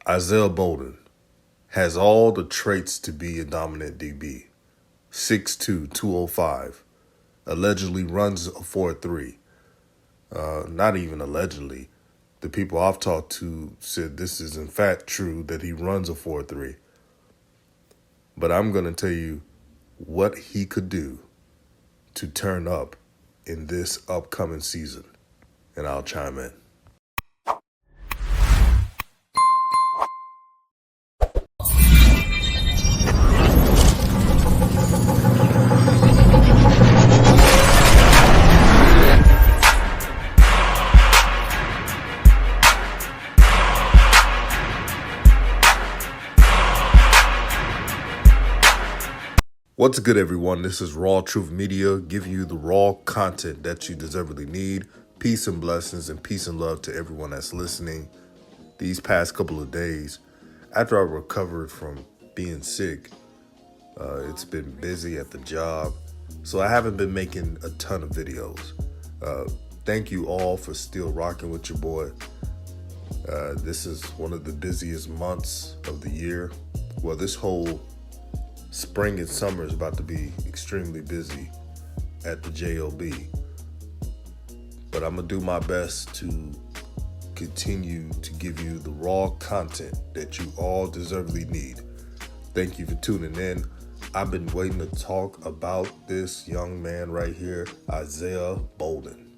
Isaiah Bolden has all the traits to be a dominant DB. 6'2", 205. Allegedly runs a 4.3. Not even allegedly. The people I've talked to said this is in fact true, that he runs a 4.3. But I'm going to tell you what he could do to turn up in this upcoming season, and I'll chime in. What's good, everyone? This is Raw Truth Media, giving you the raw content that you deservedly need. Peace and blessings and peace and love to everyone that's listening. These past couple of days, after I recovered from being sick, it's been busy at the job, so I haven't been making a ton of videos. Thank you all for still rocking with your boy. This is one of the busiest months of the year. Well, this whole spring and summer is about to be extremely busy at the JOB. But I'm going to do my best to continue to give you the raw content that you all deservedly need. Thank you for tuning in. I've been waiting to talk about this young man right here, Isaiah Bolden.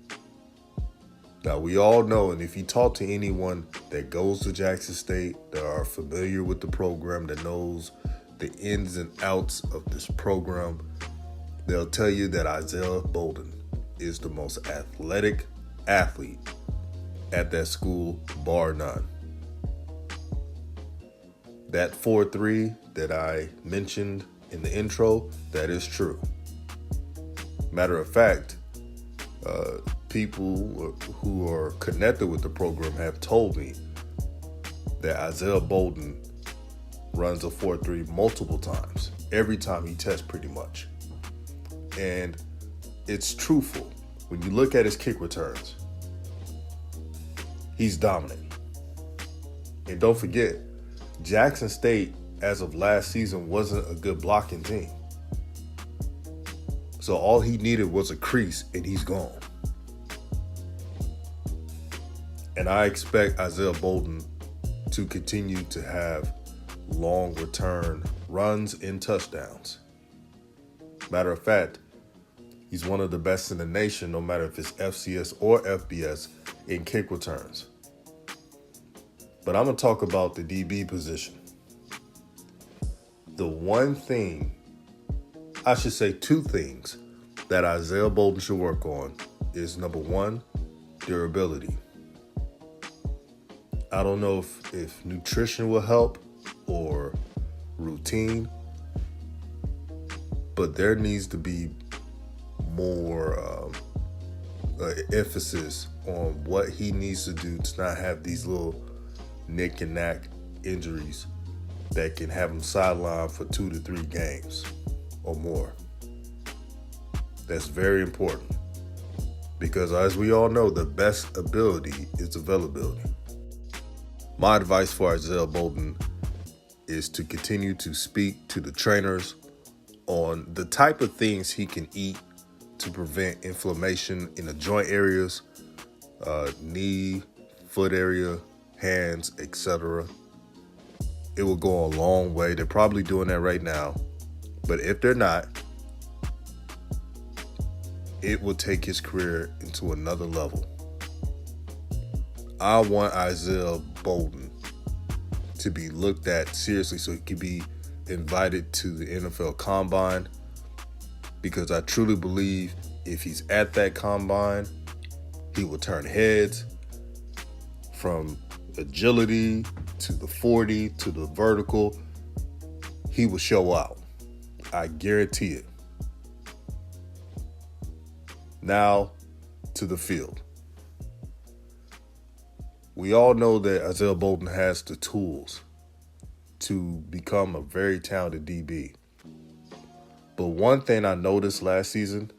Now, we all know, and if you talk to anyone that goes to Jackson State, that are familiar with the program, that knows the ins and outs of this program, they'll tell you that Isaiah Bolden is the most athletic athlete at that school, bar none. That 4.3 that I mentioned in the intro, that is true. Matter of fact, people who are connected with the program have told me that Isaiah Bolden runs a 4.3 multiple times, every time he tests pretty much. And it's truthful. When you look at his kick returns, he's dominant. And don't forget, Jackson State, as of last season, wasn't a good blocking team. So all he needed was a crease, and he's gone. And I expect Isaiah Bolden to continue to have long return runs and touchdowns. Matter of fact, he's one of the best in the nation, no matter if it's FCS or FBS, in kick returns. But I'm going to talk about the DB position. The one thing, I should say two things, that Isaiah Bolden should work on is, number one, durability. I don't know if nutrition will help or routine, but there needs to be more emphasis on what he needs to do to not have these little neck and neck injuries that can have him sidelined for 2 to 3 games or more. That's very important, because as we all know, the best ability is availability. My advice for Isaiah Bolden is to continue to speak to the trainers on the type of things he can eat to prevent inflammation in the joint areas, knee, foot area, hands, etc. It will go a long way. They're probably doing that right now. But if they're not, it will take his career into another level. I want Isaiah Bolden to be looked at seriously so he can be invited to the NFL Combine, because I truly believe if he's at that Combine, he will turn heads from agility to the 40 to the vertical. He will show out. I guarantee it. Now to the field. We all know that Isaiah Bolden has the tools to become a very talented DB. But one thing I noticed last season,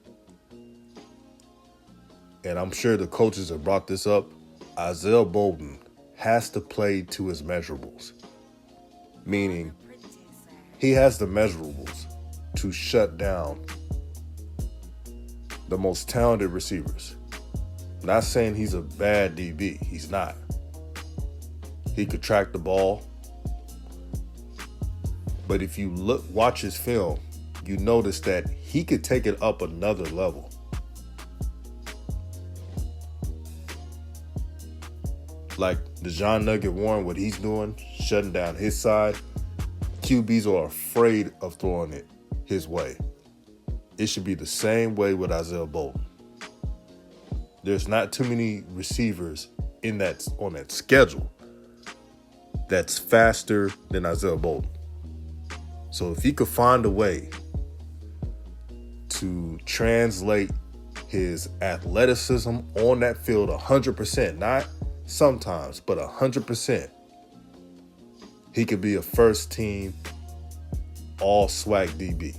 and I'm sure the coaches have brought this up, Isaiah Bolden has to play to his measurables, meaning he has the measurables to shut down the most talented receivers. Not saying he's a bad DB. He's not. He could track the ball. But if you watch his film, you notice that he could take it up another level. Like DeJohn Nugget Warren, what he's doing, shutting down his side, QBs are afraid of throwing it his way. It should be the same way with Isaiah Bolden. There's not too many receivers on that schedule that's faster than Isaiah Bolden. So if he could find a way to translate his athleticism on that field 100%, not sometimes, but 100%, he could be a first team all SWAC DB.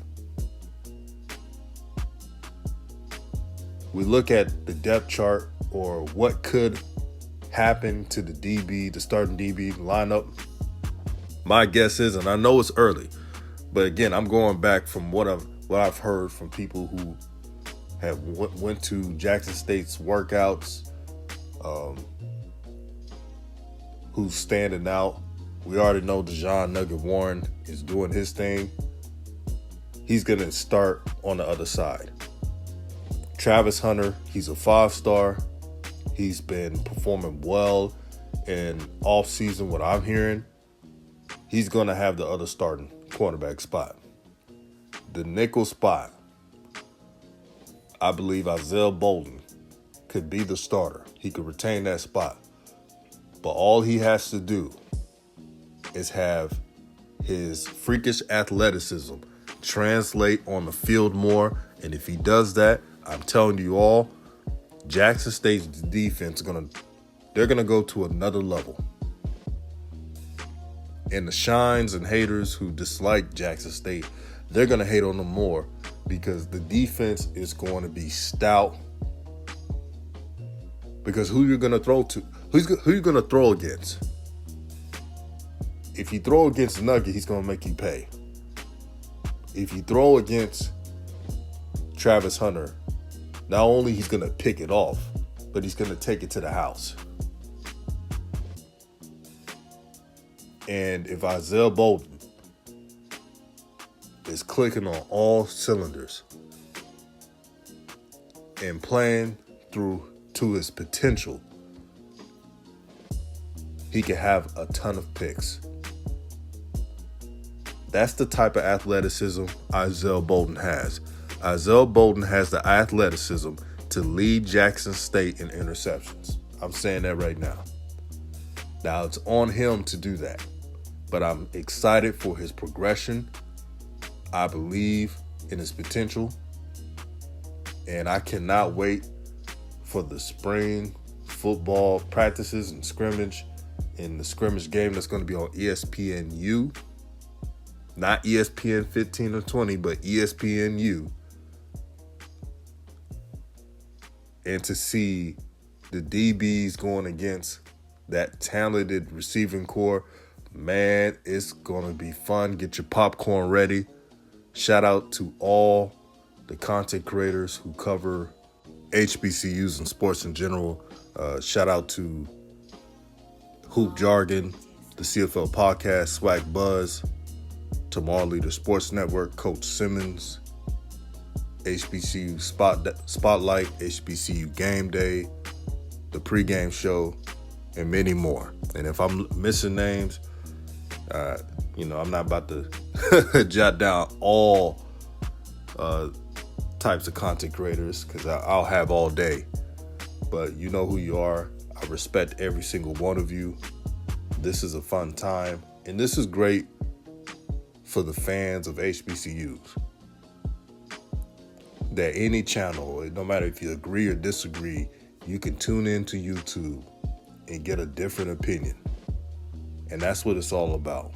We look at the depth chart or what could happen to the starting DB lineup. My guess is, and I know it's early, but again, I'm going back from what I've heard from people who have went to Jackson State's workouts, who's standing out. We already know DeJohn Nugget Warren is doing his thing. He's going to start on the other side. Travis Hunter, he's a 5-star. He's been performing well in off-season, what I'm hearing. He's going to have the other starting cornerback spot. The nickel spot, I believe Isaiah Bolden could be the starter. He could retain that spot. But all he has to do is have his freakish athleticism translate on the field more. And if he does that, I'm telling you all, Jackson State's defense they're gonna go to another level. And the shines and haters who dislike Jackson State, they're gonna hate on them more because the defense is going to be stout. Because who you're gonna throw to? Who you gonna throw against? If you throw against Nugget, he's gonna make you pay. If you throw against Travis Hunter, not only he's going to pick it off, but he's going to take it to the house. And if Isaiah Bolden is clicking on all cylinders and playing through to his potential, he can have a ton of picks. That's the type of athleticism Isaiah Bolden has. Isaiah Bolden has the athleticism to lead Jackson State in interceptions. I'm saying that right now. Now, it's on him to do that. But I'm excited for his progression. I believe in his potential. And I cannot wait for the spring football practices and scrimmage in the scrimmage game that's going to be on ESPNU. Not ESPN 15 or 20, but ESPNU. And to see the DBs going against that talented receiving core, man, it's going to be fun. Get your popcorn ready. Shout out to all the content creators who cover HBCUs and sports in general. Shout out to Hoop Jargon, the CFL Podcast, SWAC Buzz, Tomorrow Leader Sports Network, Coach Simmons, HBCU Spotlight, HBCU Game Day, the pregame show, and many more. And if I'm missing names, I'm not about to jot down all types of content creators because I'll have all day. But you know who you are. I respect every single one of you. This is a fun time, and this is great for the fans of HBCUs. That any channel, no matter if you agree or disagree, you can tune into YouTube and get a different opinion. And that's what it's all about.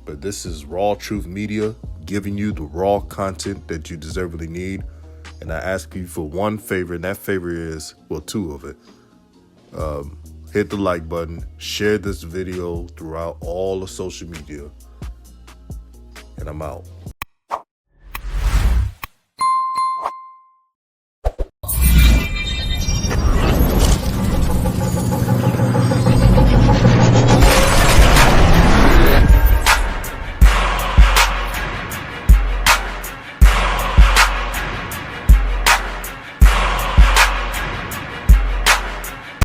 But this is Raw Truth Media, giving you the raw content that you deservedly need. And I ask you for one favor, and that favor is, well, two of it. Hit the like button, share this video throughout all of social media, and I'm out.